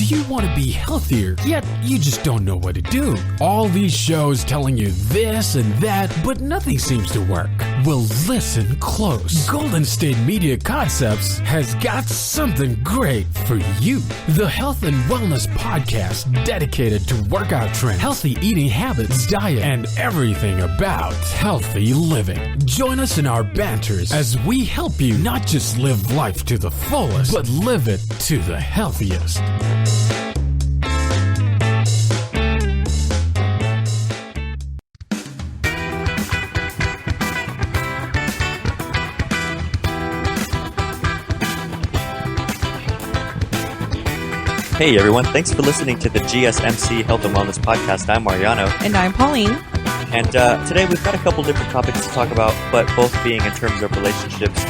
Do you want to be healthier, yet you just don't know what to do? All these shows telling you this and that, but nothing seems to work. Well, listen close. Golden State Media Concepts has got something great for you. The Health and Wellness Podcast dedicated to workout trends, healthy eating habits, diet, and everything about healthy living. Join us in our banters as we help you not just live life to the fullest, but live it to the healthiest. Hey everyone, thanks for listening to the GSMC Health and Wellness Podcast. I'm Mariano. And I'm Pauline. And today we've got a couple different topics to talk about, but both being in terms of relationships,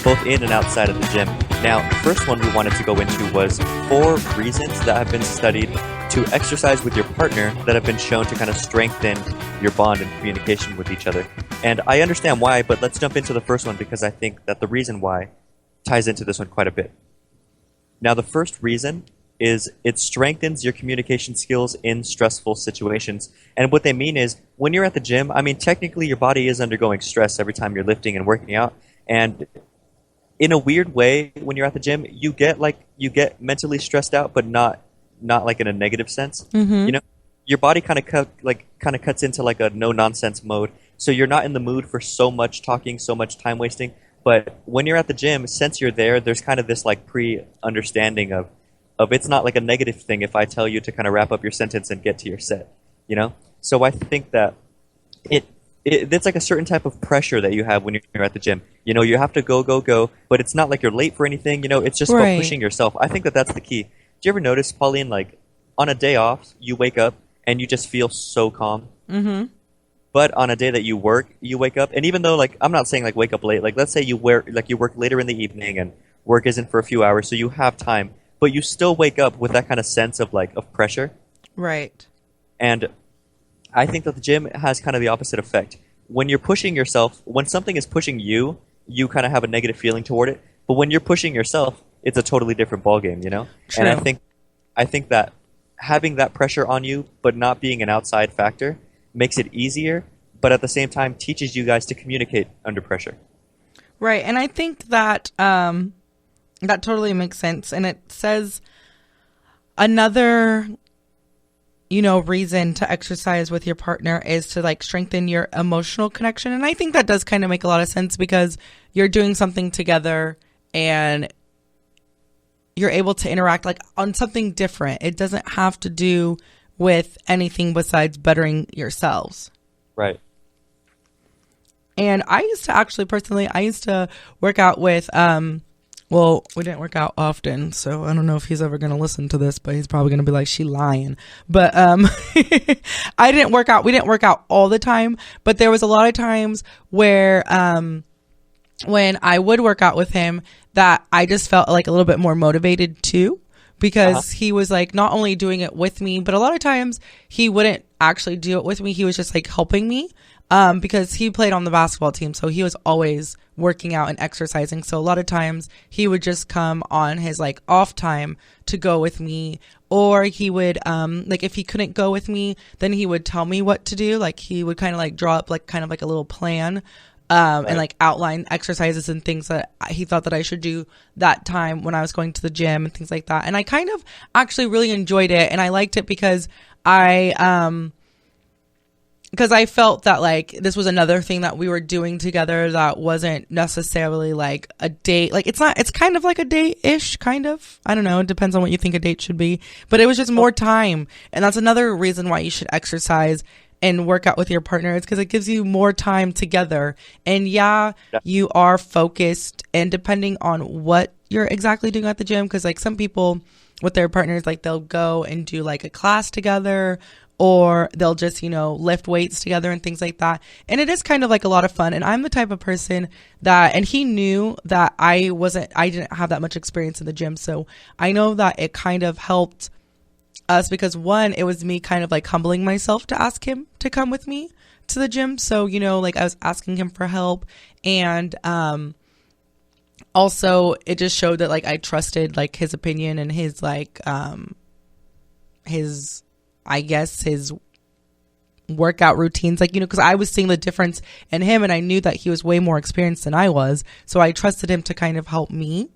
both in and outside of the gym. Now, the first one we wanted to go into was 4 reasons that have been studied to exercise with your partner that have been shown to kind of strengthen your bond and communication with each other. And I understand why, but let's jump into the first one because I think that the reason why ties into this one quite a bit. Now, the first reason is it strengthens your communication skills in stressful situations. And what they mean is when you're at the gym, I mean, technically your body is undergoing stress every time you're lifting and working out. And in a weird way, when you're at the gym, you get mentally stressed out, but not like in a negative sense. Mm-hmm. You know, your body kind of cuts into like a no nonsense mode. So you're not in the mood for so much talking, so much time wasting. But when you're at the gym, since you're there, there's kind of this like pre-understanding of it's not like a negative thing if I tell you to kind of wrap up your sentence and get to your set, you know? So I think that it's like a certain type of pressure that you have when you're at the gym. You know, you have to go, but it's not like you're late for anything, you know? It's just about pushing yourself. I think that that's the key. Do you ever notice, Pauline, like on a day off, you wake up and you just feel so calm? Mm-hmm. But on a day that you work, you wake up, and even though, like, I'm not saying like wake up late, like let's say you work later in the evening and work isn't for a few hours, so you have time. But you still wake up with that kind of sense of pressure. Right. And I think that the gym has kind of the opposite effect. When you're pushing yourself, when something is pushing you, you kind of have a negative feeling toward it. But when you're pushing yourself, it's a totally different ballgame, you know? True. And I think that having that pressure on you, but not being an outside factor, makes it easier, but at the same time teaches you guys to communicate under pressure. Right. And I think that that totally makes sense. And it says another, reason to exercise with your partner is to strengthen your emotional connection. And I think that does kind of make a lot of sense because you're doing something together and you're able to interact on something different. It doesn't have to do with anything besides bettering yourselves. Right. And I used to work out with, we didn't work out often, so I don't know if he's ever going to listen to this, but he's probably going to be like, she lying. But we didn't work out all the time, but there was a lot of times where when I would work out with him that I just felt like a little bit more motivated too, because he was not only doing it with me, but a lot of times he wouldn't actually do it with me. He was just helping me. Because he played on the basketball team, so he was always working out and exercising. So a lot of times he would just come on his off time to go with me, or he would if he couldn't go with me, then he would tell me what to do. He would kind of draw up a little plan and outline exercises and things that he thought that I should do that time when I was going to the gym and things like that. And I kind of actually really enjoyed it, and I liked it because I felt that this was another thing that we were doing together that wasn't necessarily a date. It's kind of like a date-ish, kind of. I don't know. It depends on what you think a date should be. But it was just more time. And that's another reason why you should exercise and work out with your partner. It's because it gives you more time together. And you are focused. And depending on what you're exactly doing at the gym, because some people with their partners, they'll go and do a class together, or they'll just, lift weights together and things like that. And it is kind of a lot of fun. And I'm the type of person that, and he knew that I didn't have that much experience in the gym. So I know that it kind of helped us because one, it was me kind of humbling myself to ask him to come with me to the gym. So, I was asking him for help, and, also it just showed that I trusted his opinion and his I guess his workout routines, like, because I was seeing the difference in him, and I knew that he was way more experienced than I was, so I trusted him to kind of help me.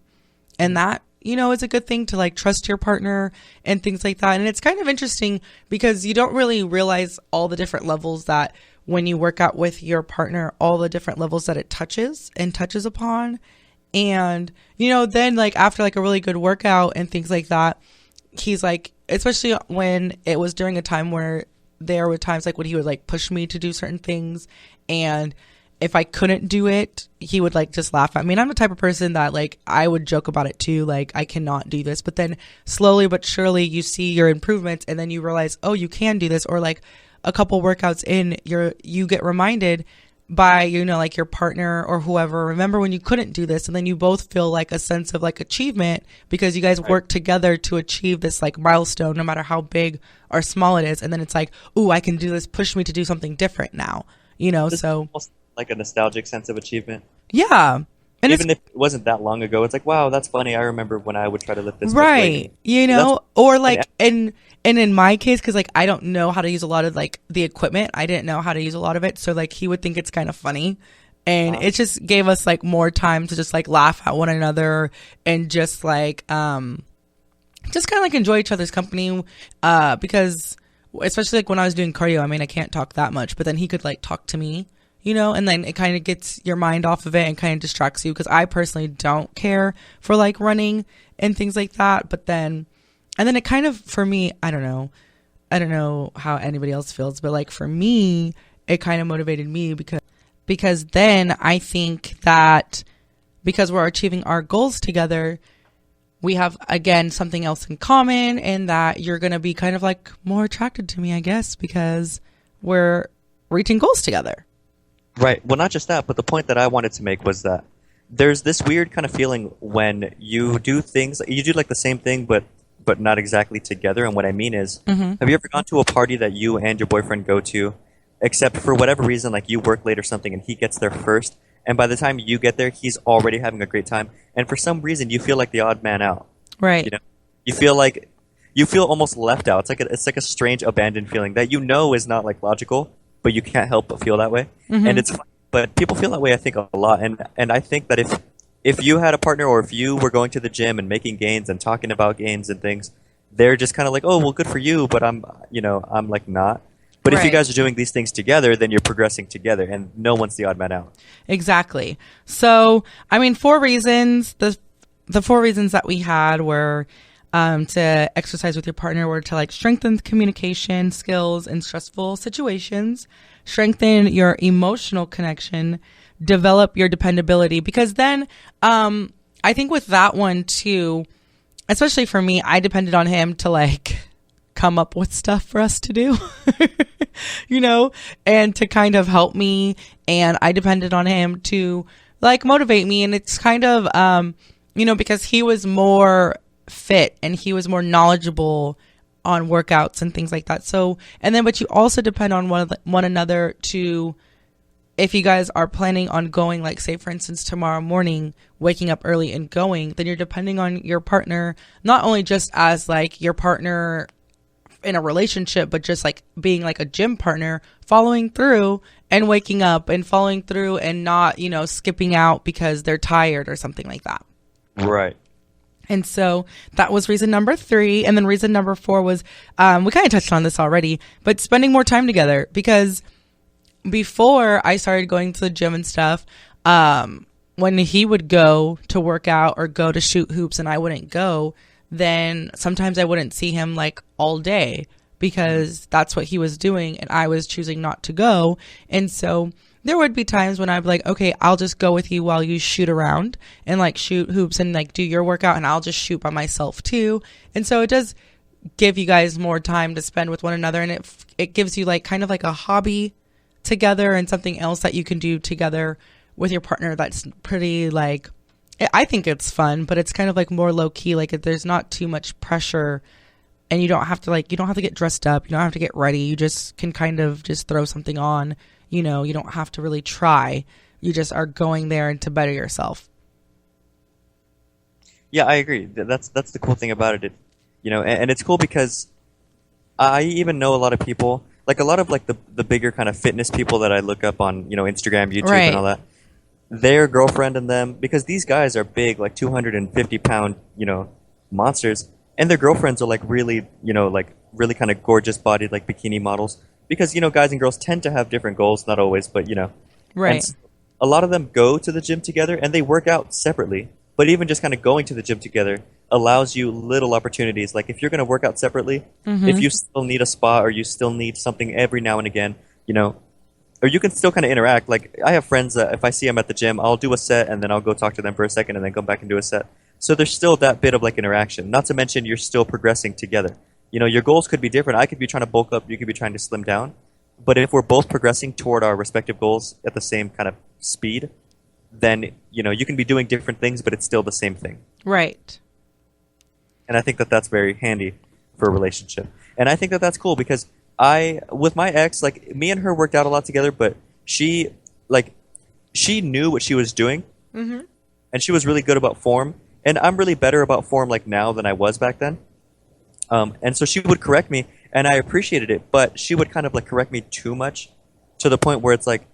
And that, is a good thing, to like trust your partner and things like that. And it's kind of interesting because you don't really realize all the different levels that when you work out with your partner, all the different levels that it touches upon. And, then like after like a really good workout and things like that, he's like, especially when it was during a time where there were times like when he would like push me to do certain things, and if I couldn't do it, he would like just laugh at me. And I'm the type of person that like I would joke about it too, like I cannot do this, but then slowly but surely you see your improvements, and then you realize, oh, you can do this. Or like a couple workouts in, you get reminded by like your partner or whoever, remember when you couldn't do this, and then you both feel like a sense of like achievement because you guys work together to achieve this like milestone, no matter how big or small it is. And then it's like, ooh, I can do this, push me to do something different now, so almost like a nostalgic sense of achievement. Yeah. And even if it wasn't that long ago, it's like, wow, that's funny. I remember when I would try to lift this. Right. Or like, and in my case, because like I don't know how to use a lot of like the equipment. I didn't know how to use a lot of it. So like he would think it's kind of funny. And it just gave us like more time to just like laugh at one another and just like, just kind of like enjoy each other's company. Because especially like when I was doing cardio, I mean, I can't talk that much, but then he could like talk to me. And then it kind of gets your mind off of it and kind of distracts you, because I personally don't care for like running and things like that. But then, and then it kind of, for me, I don't know how anybody else feels, but like for me, it kind of motivated me because then I think that because we're achieving our goals together, we have, again, something else in common, and that you're going to be kind of like more attracted to me, I guess, because we're reaching goals together. Right. Well, not just that, but the point that I wanted to make was that there's this weird kind of feeling when you do things, you do like the same thing, but not exactly together. And what I mean is, have you ever gone to a party that you and your boyfriend go to, except for whatever reason, like you work late or something, and he gets there first, and by the time you get there, he's already having a great time, and for some reason, you feel like the odd man out. Right. You feel almost left out. It's like a strange abandoned feeling that is not like logical, but you can't help but feel that way. And it's fun. But people feel that way, I think, a lot. And I think that if you had a partner, or if you were going to the gym and making gains and talking about gains and things, they're just kind of like, oh, well, good for you, but I'm like not. But if you guys are doing these things together, then you're progressing together, and no one's the odd man out. Exactly. So, I mean, 4 reasons. The 4 reasons that we had were to exercise with your partner were to like strengthen communication skills in stressful situations, strengthen your emotional connection, develop your dependability. Because then, I think with that one too, especially for me, I depended on him to like come up with stuff for us to do, and to kind of help me. And I depended on him to like motivate me. And it's kind of, because he was more fit and he was more knowledgeable on workouts and things like that. So, but you also depend on one another to, if you guys are planning on going, like say for instance, tomorrow morning, waking up early and going, then you're depending on your partner, not only just as like your partner in a relationship, but just like being like a gym partner, following through and waking up and following through and not, skipping out because they're tired or something like that. Right. And so that was reason number 3. And then reason number 4 was, we kind of touched on this already, but spending more time together. Because before I started going to the gym and stuff, when he would go to work out or go to shoot hoops and I wouldn't go, then sometimes I wouldn't see him like all day because that's what he was doing and I was choosing not to go. And so there would be times when I'd be like, okay, I'll just go with you while you shoot around and like shoot hoops and like do your workout, and I'll just shoot by myself too. And so it does give you guys more time to spend with one another, and it gives you like kind of like a hobby together and something else that you can do together with your partner that's pretty like, I think it's fun, but it's kind of like more low key. Like there's not too much pressure, and you don't have to get dressed up. You don't have to get ready. You just can kind of just throw something on. You don't have to really try. You just are going there to better yourself. Yeah, I agree. That's the cool thing about it. And it's cool because I even know a lot of people, like a lot of like the bigger kind of fitness people that I look up on, Instagram, YouTube, Right. and all that. Their girlfriend and them, because these guys are big, like 250-pound, monsters, and their girlfriends are like really, like really kind of gorgeous bodied, like bikini models. Because guys and girls tend to have different goals, not always, but Right. And a lot of them go to the gym together and they work out separately. But even just kind of going to the gym together allows you little opportunities. Like if you're going to work out separately, if you still need a spa or you still need something every now and again, or you can still kind of interact. Like I have friends that if I see them at the gym, I'll do a set and then I'll go talk to them for a second and then come back and do a set. So there's still that bit of like interaction. Not to mention you're still progressing together. Your goals could be different. I could be trying to bulk up, you could be trying to slim down. But if we're both progressing toward our respective goals at the same kind of speed, then you can be doing different things, but it's still the same thing. Right. And I think that that's very handy for a relationship. And I think that that's cool because with my ex, like me and her worked out a lot together, but she knew what she was doing, and she was really good about form. And I'm really better about form like now than I was back then. And so she would correct me, and I appreciated it. But she would kind of like correct me too much, to the point where it's like,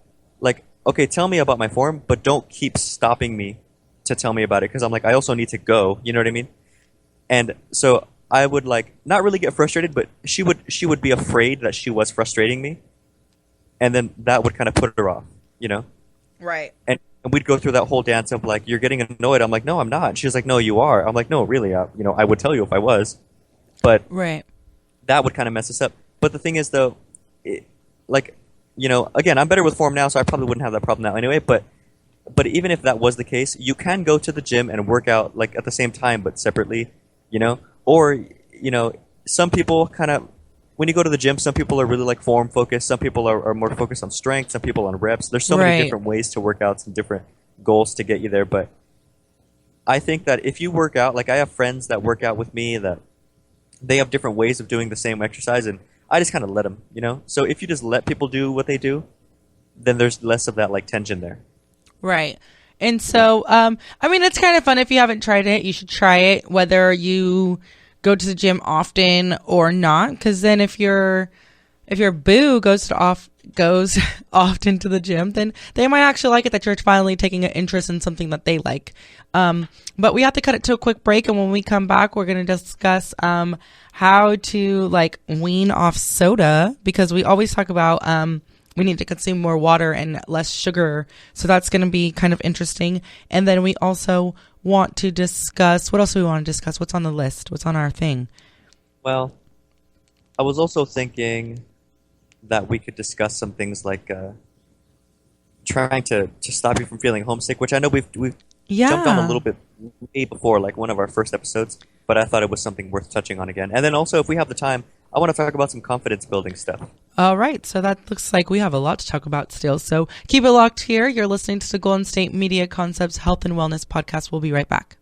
okay, tell me about my form, but don't keep stopping me to tell me about it because I'm like I also need to go. You know what I mean? And so I would like not really get frustrated, but she would be afraid that she was frustrating me, and then that would kind of put her off. Right. And we'd go through that whole dance of like, you're getting annoyed. I'm like, no, I'm not. She's like, no, you are. I'm like, no, really. I would tell you if I was. But Right. that would kind of mess us up. But the thing is, though, again, I'm better with form now, so I probably wouldn't have that problem now anyway. But even if that was the case, you can go to the gym and work out like at the same time, but separately, Or, some people kind of, when you go to the gym, some people are really like form focused. Some people are more focused on strength. Some people on reps. There's so many different ways to work out, some different goals to get you there. But I think that if you work out, like I have friends that work out with me that they have different ways of doing the same exercise, and I just kind of let them, So if you just let people do what they do, then there's less of that like tension there. Right. And so, it's kind of fun. If you haven't tried it, you should try it, whether you go to the gym often or not. Because then if your boo goes often to the gym, then they might actually like it that you're finally taking an interest in something that they like. But we have to cut it to a quick break. And when we come back, we're going to discuss how to like wean off soda, because we always talk about we need to consume more water and less sugar. So that's going to be kind of interesting. And then we also want to discuss, what else do we want to discuss? What's on the list? What's on our thing? Well, I was also thinking that we could discuss some things like trying to stop you from feeling homesick, which I know we've jumped on a little bit way before, like one of our first episodes, but I thought it was something worth touching on again. And then also, if we have the time, I want to talk about some confidence building stuff. All right. So that looks like we have a lot to talk about still. So keep it locked here. You're listening to the Golden State Media Concepts Health and Wellness Podcast. We'll be right back.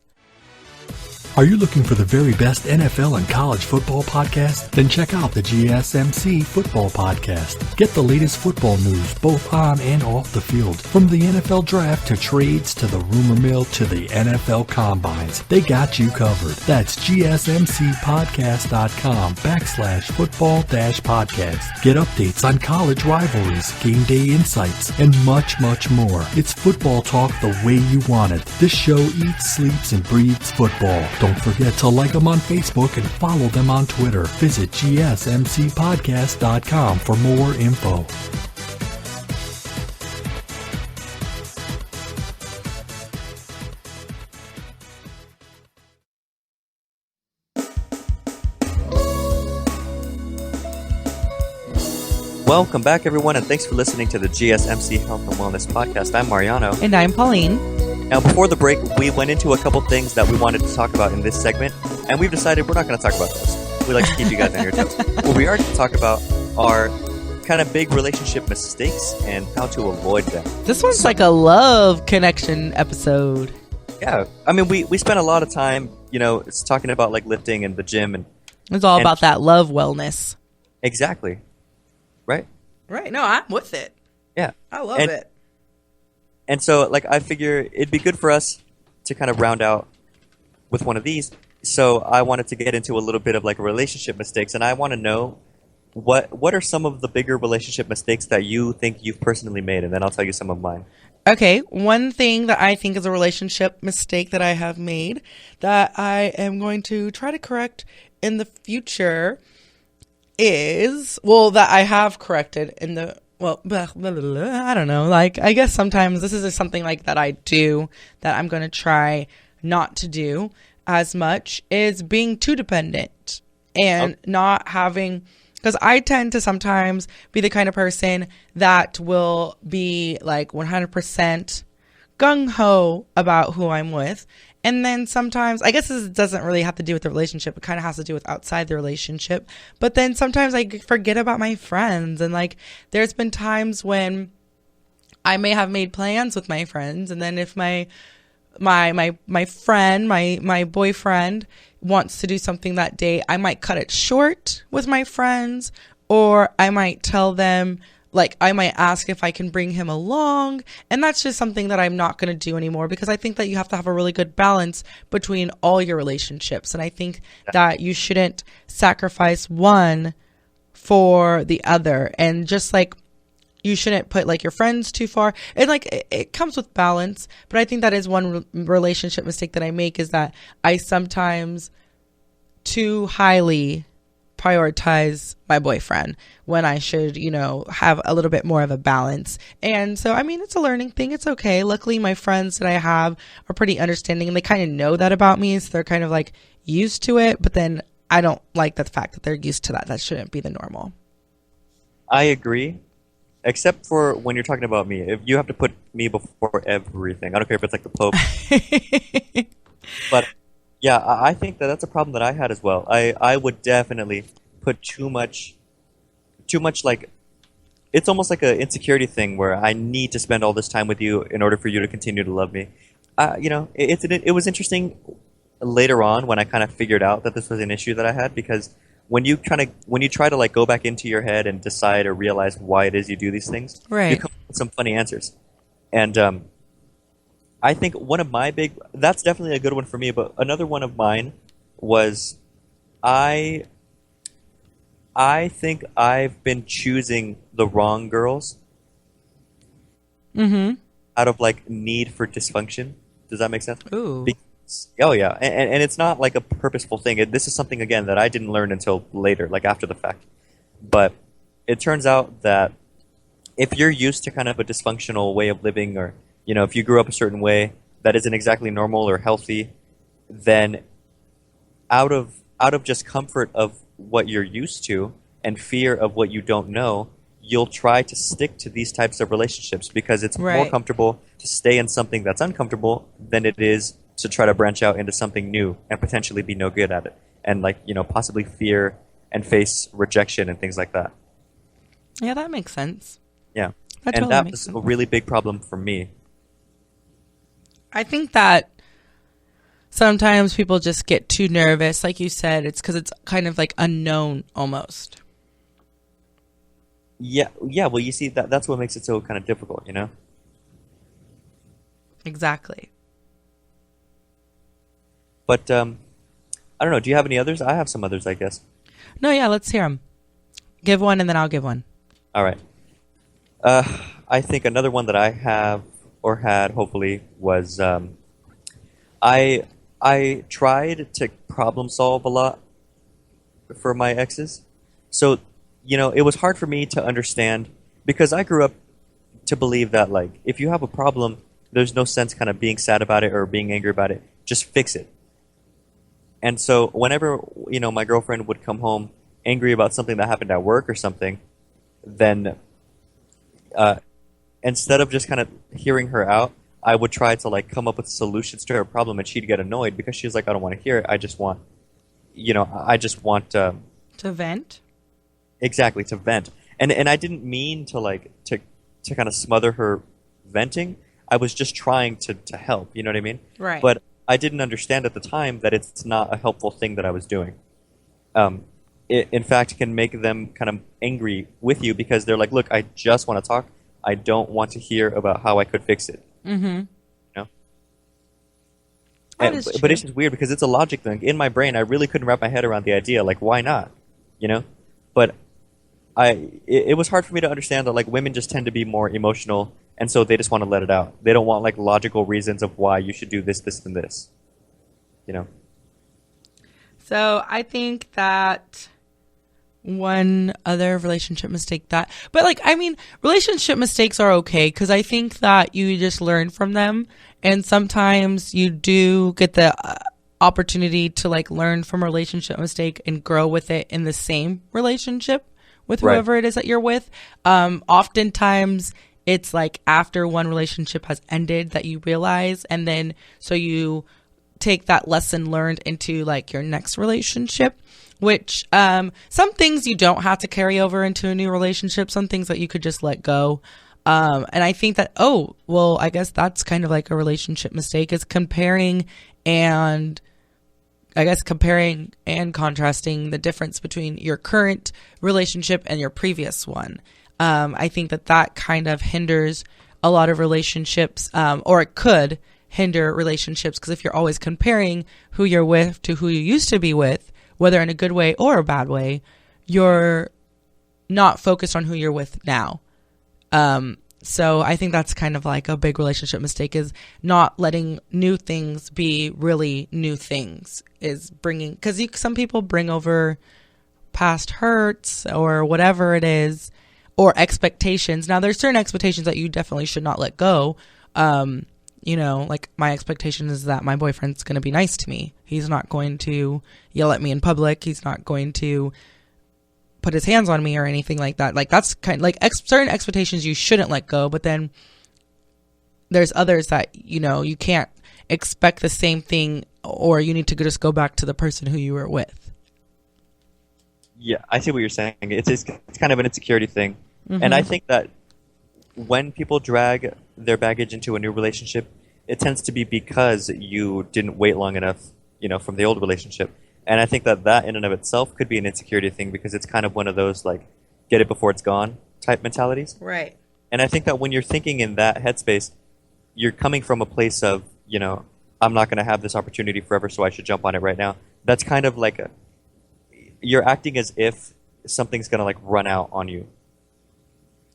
Are you looking for the very best NFL and college football podcast? Then check out the GSMC Football Podcast. Get the latest football news both on and off the field. From the NFL Draft to trades to the rumor mill to the NFL Combines, they got you covered. That's GSMCpodcast.com/football-podcast. Get updates on college rivalries, game day insights, and much, much more. It's football talk the way you want it. This show eats, sleeps, and breathes football. Don't forget to like them on Facebook and follow them on Twitter. Visit GSMCpodcast.com for more info. Welcome back, everyone, and thanks for listening to the GSMC Health and Wellness Podcast. I'm Mariano. And I'm Pauline. Now, before the break, we went into a couple things that we wanted to talk about in this segment, and we've decided we're not going to talk about those. We like to keep you guys on your toes. What we are going to talk about are kind of big relationship mistakes and how to avoid them. This one's like a love connection episode. Yeah. I mean, we spent a lot of time, it's talking about like lifting and the gym. And it's all about that love wellness. Exactly. Right? Right. No, I'm with it. Yeah. I love it. And so, like, I figure it'd be good for us to kind of round out with one of these. So I wanted to get into a little bit of, like, relationship mistakes. And I want to know, what are some of the bigger relationship mistakes that you think you've personally made, and then I'll tell you some of mine. Okay, one thing that I think is a relationship mistake that I have made that I am going to try to correct in the future is, well, that I have corrected in the, well, I don't know. Like, I guess sometimes this is something like that I do that I'm going to try not to do as much, is being too dependent and not having, because I tend to sometimes be the kind of person that will be like 100% gung-ho about who I'm with. And then sometimes, I guess this doesn't really have to do with the relationship. It kind of has to do with outside the relationship. But then sometimes I forget about my friends. And like, there's been times when I may have made plans with my friends. And then if my friend, my boyfriend wants to do something that day, I might cut it short with my friends, or I might tell them, like, I might ask if I can bring him along. And that's just something that I'm not going to do anymore, because I think that you have to have a really good balance between all your relationships. And I think that you shouldn't sacrifice one for the other. And just like, you shouldn't put like your friends too far. And like, it comes with balance. But I think that is one relationship mistake that I make, is that I sometimes too highly prioritize my boyfriend when I should, you know, have a little bit more of a balance. And so, I mean, it's a learning thing. It's okay. Luckily, my friends that I have are pretty understanding, and they kind of know that about me. So they're kind of like used to it. But then I don't like the fact that they're used to that. That shouldn't be the normal. I agree. Except for when you're talking about me. If you have to put me before everything. I don't care if it's like the Pope. But yeah, I think that that's a problem that I had as well. I would definitely put too much, like, it's almost like an insecurity thing where I need to spend all this time with you in order for you to continue to love me. You know, it was interesting later on when I kind of figured out that this was an issue that I had, because when you try to like go back into your head and decide or realize why it is you do these things, right, you come up with some funny answers. And I think that's definitely a good one for me, but another one of mine was I think I've been choosing the wrong girls out of like need for dysfunction. Does that make sense? Ooh. Oh yeah, and it's not like a purposeful thing. This is something, again, that I didn't learn until later, like after the fact. But it turns out that if you're used to kind of a dysfunctional way of living, or, you know, if you grew up a certain way that isn't exactly normal or healthy, then out of just comfort of what you're used to and fear of what you don't know, you'll try to stick to these types of relationships because it's more comfortable to stay in something that's uncomfortable than it is to try to branch out into something new and potentially be no good at it, and, like, you know, possibly fear and face rejection and things like that. Yeah, that makes sense. Yeah. That and totally that makes was sense. a really big problem for me. I think that sometimes people just get too nervous. Like you said, it's because it's kind of like unknown almost. Yeah, well, you see, that's what makes it so kind of difficult, you know? Exactly. But, I don't know, do you have any others? I have some others, I guess. No, yeah, let's hear them. Give one and then I'll give one. All right. I think another one that I have, or had, hopefully, was I tried to problem solve a lot for my exes. So, you know, it was hard for me to understand, because I grew up to believe that, like, if you have a problem, there's no sense kind of being sad about it or being angry about it. Just fix it. And so whenever, you know, my girlfriend would come home angry about something that happened at work or something, then instead of just kind of hearing her out, I would try to, like, come up with solutions to her problem, and she'd get annoyed because she was like, I don't want to hear it. I just want, you know, to vent. Exactly, to vent. And I didn't mean to, like, to kind of smother her venting. I was just trying to help, you know what I mean? Right. But I didn't understand at the time that it's not a helpful thing that I was doing. It, in fact, can make them kind of angry with you because they're like, look, I just want to talk. I don't want to hear about how I could fix it. Mm-hmm. You know? That is true. But it's just weird because it's a logic thing. In my brain, I really couldn't wrap my head around the idea, like, why not? You know? But it was hard for me to understand that like women just tend to be more emotional, and so they just want to let it out. They don't want like logical reasons of why you should do this, this, and this. You know. So I think that one other relationship mistake but like, I mean, relationship mistakes are okay because I think that you just learn from them, and sometimes you do get the opportunity to like learn from a relationship mistake and grow with it in the same relationship with whoever it is that you're with. Oftentimes it's like after one relationship has ended that you realize, and then so you take that lesson learned into like your next relationship, which some things you don't have to carry over into a new relationship, some things that you could just let go. And I think that, I guess that's kind of like a relationship mistake, is comparing and contrasting the difference between your current relationship and your previous one. I think that kind of hinders a lot of relationships, or it could hinder relationships, because if you're always comparing who you're with to who you used to be with, whether in a good way or a bad way, you're not focused on who you're with now. So I think that's kind of like a big relationship mistake, is not letting new things be really new things, is bringing, because some people bring over past hurts or whatever it is, or expectations. Now there's certain expectations that you definitely should not let go. You know, like my expectation is that my boyfriend's going to be nice to me. He's not going to yell at me in public. He's not going to put his hands on me or anything like that. Like that's kind of like certain expectations you shouldn't let go. But then there's others that, you know, you can't expect the same thing, or you need to just go back to the person who you were with. Yeah, I see what you're saying. It's kind of an insecurity thing. Mm-hmm. And I think that when people drag their baggage into a new relationship, it tends to be because you didn't wait long enough, you know, from the old relationship. And I think that in and of itself could be an insecurity thing, because it's kind of one of those like get it before it's gone type mentalities. Right. And I think that when you're thinking in that headspace, you're coming from a place of, you know, I'm not going to have this opportunity forever, so I should jump on it right now. That's kind of like you're acting as if something's going to like run out on you.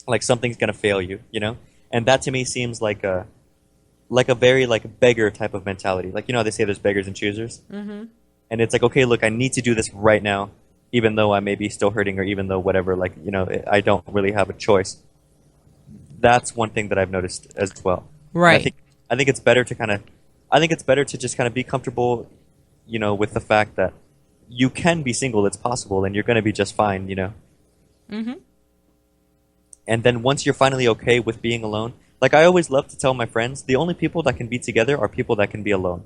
Like something's going to fail you, you know? And that to me seems like a very like beggar type of mentality. Like, you know how they say there's beggars and choosers? Mm-hmm. And it's like, okay, look, I need to do this right now, even though I may be still hurting, or even though whatever, like, you know, I don't really have a choice. That's one thing that I've noticed as well. Right. I think it's better to just kind of be comfortable, you know, with the fact that you can be single, it's possible, and you're going to be just fine, you know? Mm-hmm. And then once you're finally okay with being alone, like I always love to tell my friends, the only people that can be together are people that can be alone.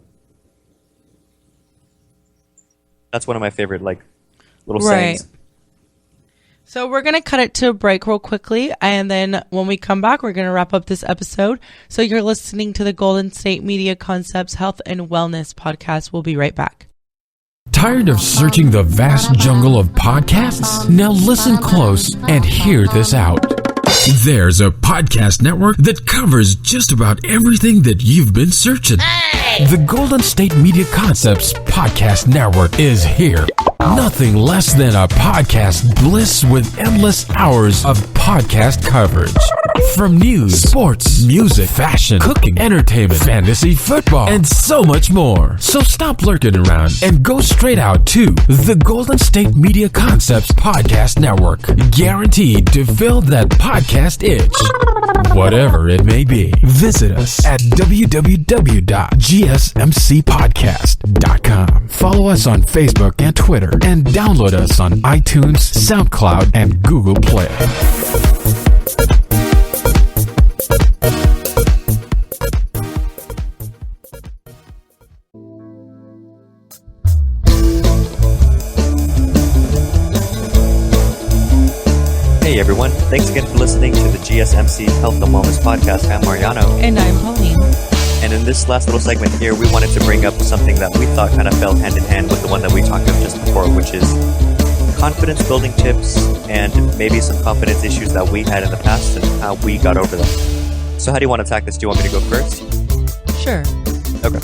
That's one of my favorite, like, little sayings. So we're going to cut it to a break real quickly, and then when we come back, we're going to wrap up this episode. So you're listening to the Golden State Media Concepts Health and Wellness Podcast. We'll be right back. Tired of searching the vast jungle of podcasts? Now listen close and hear this out. There's a podcast network that covers just about everything that you've been searching. Hey! The Golden State Media Concepts Podcast Network is here. Nothing less than a podcast bliss with endless hours of podcast coverage. From news, sports, music, fashion, cooking, entertainment, fantasy, football, and so much more. So stop lurking around and go straight out to the Golden State Media Concepts Podcast Network. Guaranteed to fill that podcast itch. Whatever it may be. Visit us at www.gsmcpodcast.com. Follow us on Facebook and Twitter, and download us on iTunes, SoundCloud, and Google Play. Hey everyone, thanks again for listening to the GSMC Health and Wellness Podcast. I'm Mariano. And I'm Pauline. And in this last little segment here, we wanted to bring up something that we thought kind of fell hand in hand with the one that we talked about just before, which is confidence building tips and maybe some confidence issues that we had in the past and how we got over them. So how do you want to attack this? Do you want me to go first? Sure. Okay.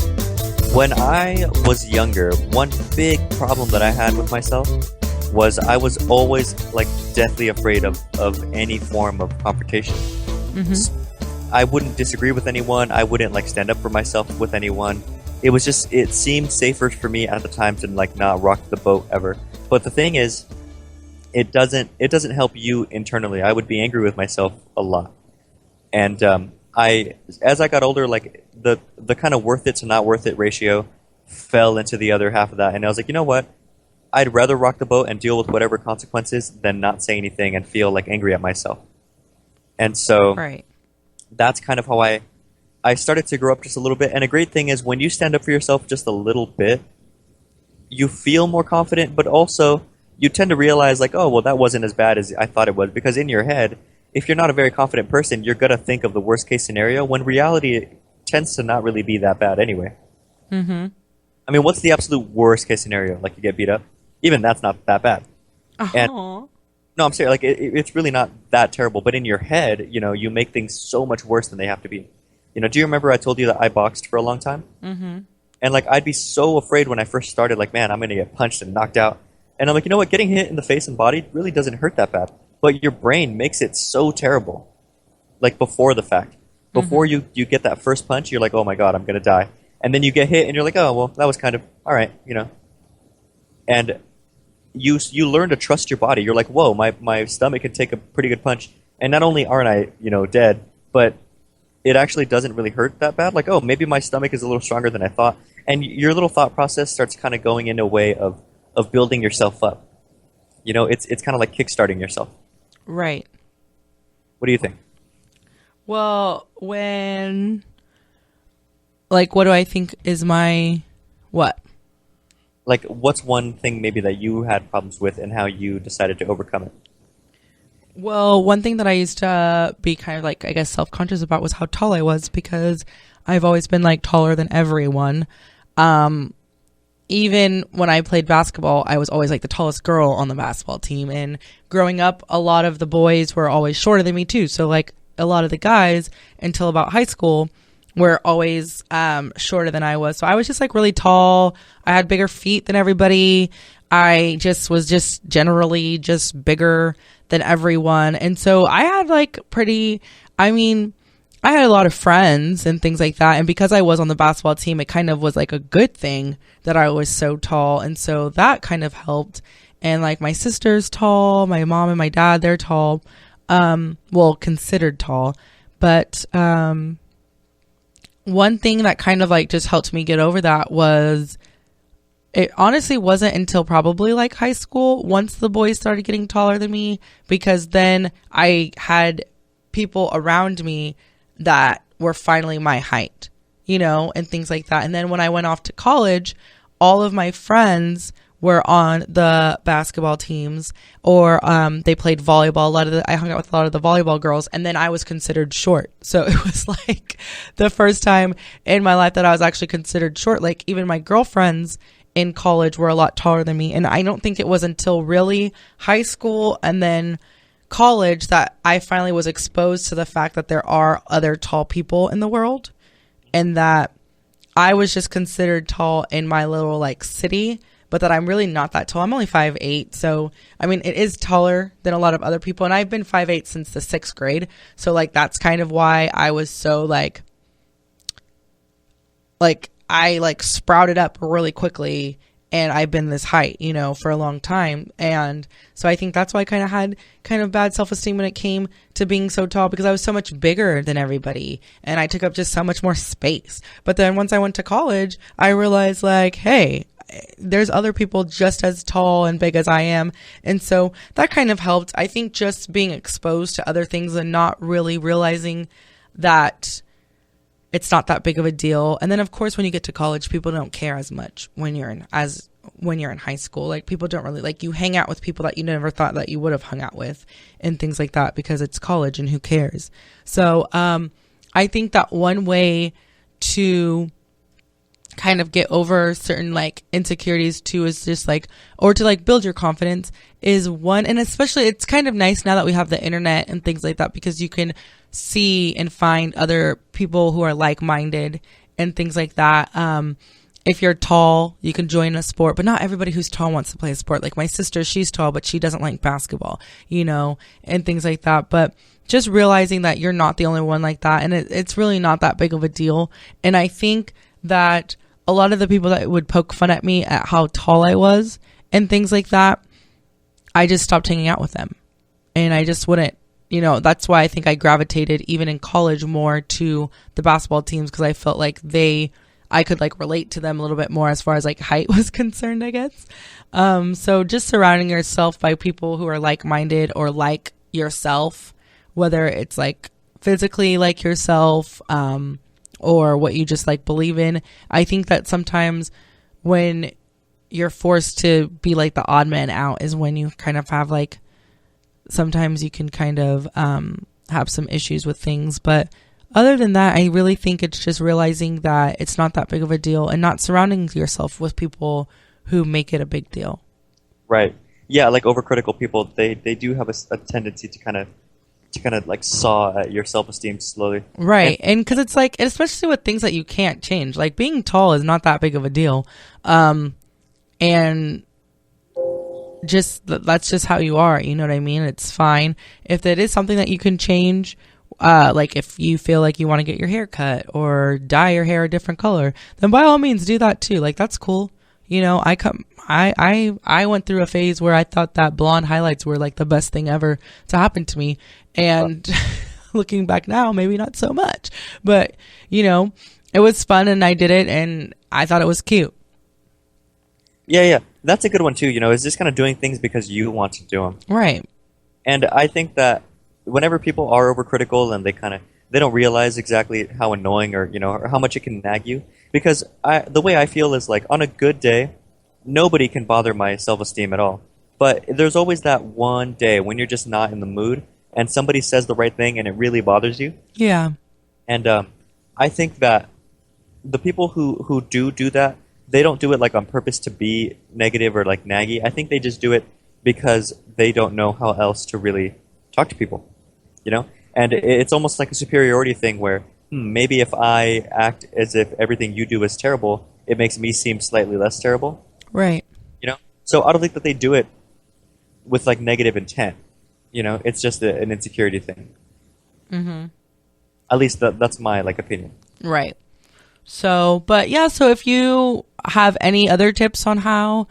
When I was younger, one big problem that I had with myself was I was always like deathly afraid of any form of confrontation. I wouldn't disagree with anyone. I wouldn't like stand up for myself with anyone. It was just, it seemed safer for me at the time to like not rock the boat ever. But the thing is, it doesn't help you internally. I would be angry with myself a lot. And as I got older, like the kind of worth it to not worth it ratio fell into the other half of that. And I was like, you know what? I'd rather rock the boat and deal with whatever consequences than not say anything and feel like angry at myself. And so that's kind of how I started to grow up just a little bit. And a great thing is when you stand up for yourself just a little bit, you feel more confident, but also you tend to realize like, oh, well, that wasn't as bad as I thought it was. Because in your head, if you're not a very confident person, you're going to think of the worst case scenario when reality it tends to not really be that bad anyway. I mean, what's the absolute worst case scenario? Like you get beat up? Even that's not that bad. And, no, I'm serious. Like it's really not that terrible. But in your head, you know, you make things so much worse than they have to be. You know, do you remember I told you that I boxed for a long time? And like I'd be so afraid when I first started, like, man, I'm going to get punched and knocked out. And I'm like, you know what? Getting hit in the face and body really doesn't hurt that bad. But your brain makes it so terrible. Like before the fact. Before you get that first punch, you're like, oh my God, I'm going to die. And then you get hit and you're like, oh, well, that was kind of all right, you know. And you learn to trust your body. You're like, whoa, my stomach can take a pretty good punch. And not only aren't I, you know, dead, but it actually doesn't really hurt that bad. Like, oh, maybe my stomach is a little stronger than I thought. And your little thought process starts kind of going into a way of building yourself up. You know, it's kind of like kickstarting yourself. Right. What do you think? Well, when, like, what do I think is my, what? Like, what's one thing maybe that you had problems with and how you decided to overcome it? Well, one thing that I used to be kind of like, I guess, self-conscious about was how tall I was, because I've always been like taller than everyone. Even when I played basketball, I was always like the tallest girl on the basketball team. And growing up, a lot of the boys were always shorter than me too. So like a lot of the guys until about high school were always shorter than I was. So I was just like really tall. I had bigger feet than everybody. I just was just generally just bigger than everyone. And so I had like I had a lot of friends and things like that. And because I was on the basketball team, it kind of was like a good thing that I was so tall. And so that kind of helped. And like my sister's tall, my mom and my dad, they're tall. Well, considered tall. But one thing that kind of like just helped me get over that was, it honestly wasn't until probably like high school, once the boys started getting taller than me, because then I had people around me that were finally my height, you know, and things like that. And then when I went off to college, all of my friends were on the basketball teams, or they played volleyball. I hung out with a lot of the volleyball girls, and then I was considered short. So it was like the first time in my life that I was actually considered short. Like even my girlfriends in college were a lot taller than me. And I don't think it was until really high school and then college that I finally was exposed to the fact that there are other tall people in the world, and that I was just considered tall in my little like city, but that I'm really not that tall. I'm only 5'8". So, I mean, it is taller than a lot of other people. And I've been 5'8" since the 6th grade. So like, that's kind of why I was so like I like sprouted up really quickly, and I've been this height, you know, for a long time. And so I think that's why I kind of had kind of bad self-esteem when it came to being so tall, because I was so much bigger than everybody and I took up just so much more space. But then once I went to college, I realized like, hey, there's other people just as tall and big as I am. And so that kind of helped. I think just being exposed to other things and not really realizing that it's not that big of a deal. And then of course, when you get to college, people don't care as much when you're in high school. Like people don't really, like, you hang out with people that you never thought that you would have hung out with and things like that, because it's college and who cares. So I think that one way to kind of get over certain like insecurities too is just like, or to like build your confidence is one. And especially it's kind of nice now that we have the internet and things like that, because you can see and find other people who are like-minded and things like that. if you're tall, you can join a sport, but not everybody who's tall wants to play a sport. Like my sister, she's tall, but she doesn't like basketball, and things like that. But just realizing that you're not the only one like that, and it's really not that big of a deal. And I think that a lot of the people that would poke fun at me at how tall I was and things like that, I just stopped hanging out with them. And I just wouldn't, that's why I think I gravitated even in college more to the basketball teams, because I felt like I could like relate to them a little bit more as far as like height was concerned, I guess. So just surrounding yourself by people who are like-minded or like yourself, whether it's like physically like yourself, or what you just like believe in. I think that sometimes when you're forced to be like the odd man out is when you kind of have like, sometimes you can kind of have some issues with things. But other than that, I really think it's just realizing that it's not that big of a deal and not surrounding yourself with people who make it a big deal. Right. Yeah, like overcritical people, they do have a tendency to kind of like saw at your self-esteem slowly. Right. And because it's like, especially with things that you can't change, like being tall is not that big of a deal. And just that's just how you are, you know what I mean? It's fine if that is something that you can change. Like if you feel like you want to get your hair cut or dye your hair a different color, then by all means do that too. Like that's cool. I went through a phase where I thought that blonde highlights were like the best thing ever to happen to me, and looking back now, maybe not so much, but it was fun and I did it and I thought it was cute. Yeah, that's a good one too. Is just kind of doing things because you want to do them, right? And I think that whenever people are overcritical and they don't realize exactly how annoying or or how much it can nag you, because the way I feel is like on a good day, nobody can bother my self-esteem at all. But there's always that one day when you're just not in the mood and somebody says the right thing and it really bothers you. Yeah. And I think that the people who do that, they don't do it like on purpose to be negative or like naggy. I think they just do it because they don't know how else to really talk to people, And it's almost like a superiority thing where maybe if I act as if everything you do is terrible, it makes me seem slightly less terrible. Right. So I don't think that they do it with like negative intent. It's just an insecurity thing. Mm-hmm. At least that's my like opinion. Right. So, but yeah, so if you have any other tips on how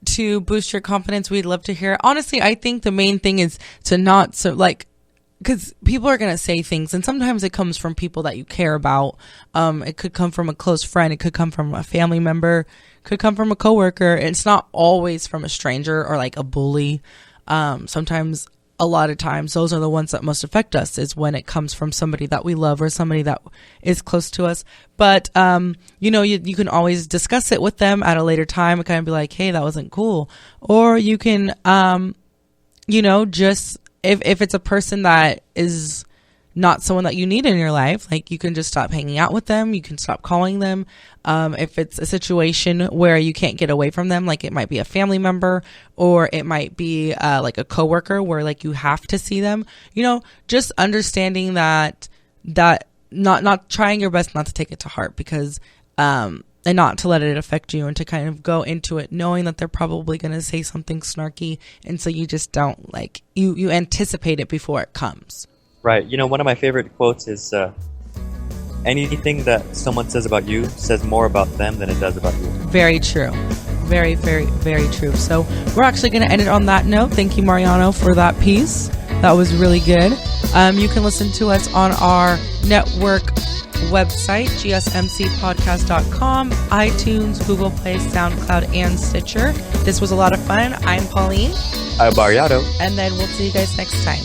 to boost your confidence, we'd love to hear it. Honestly, I think the main thing is to not because people are going to say things, and sometimes it comes from people that you care about. It could come from a close friend. It could come from a family member. It could come from a coworker. It's not always from a stranger or like a bully. Sometimes, a lot of times, those are the ones that most affect us, is when it comes from somebody that we love or somebody that is close to us. But, you can always discuss it with them at a later time and kind of be like, hey, that wasn't cool. Or you can, just, if it's a person that is not someone that you need in your life, like you can just stop hanging out with them. You can stop calling them. If it's a situation where you can't get away from them, like it might be a family member or it might be like a coworker where like you have to see them, just understanding that not trying your best not to take it to heart, because and not to let it affect you, and to kind of go into it knowing that they're probably going to say something snarky, and so you just don't like you anticipate it before it comes. Right. One of my favorite quotes is anything that someone says about you says more about them than it does about you. Very true. Very, very, very true. So we're actually going to end it on that note. Thank you, Mariano, for that piece. That was really good. You can listen to us on our network website, gsmcpodcast.com, iTunes, Google Play, SoundCloud, and Stitcher. This was a lot of fun. I'm Pauline. I'm Mariano. And then we'll see you guys next time.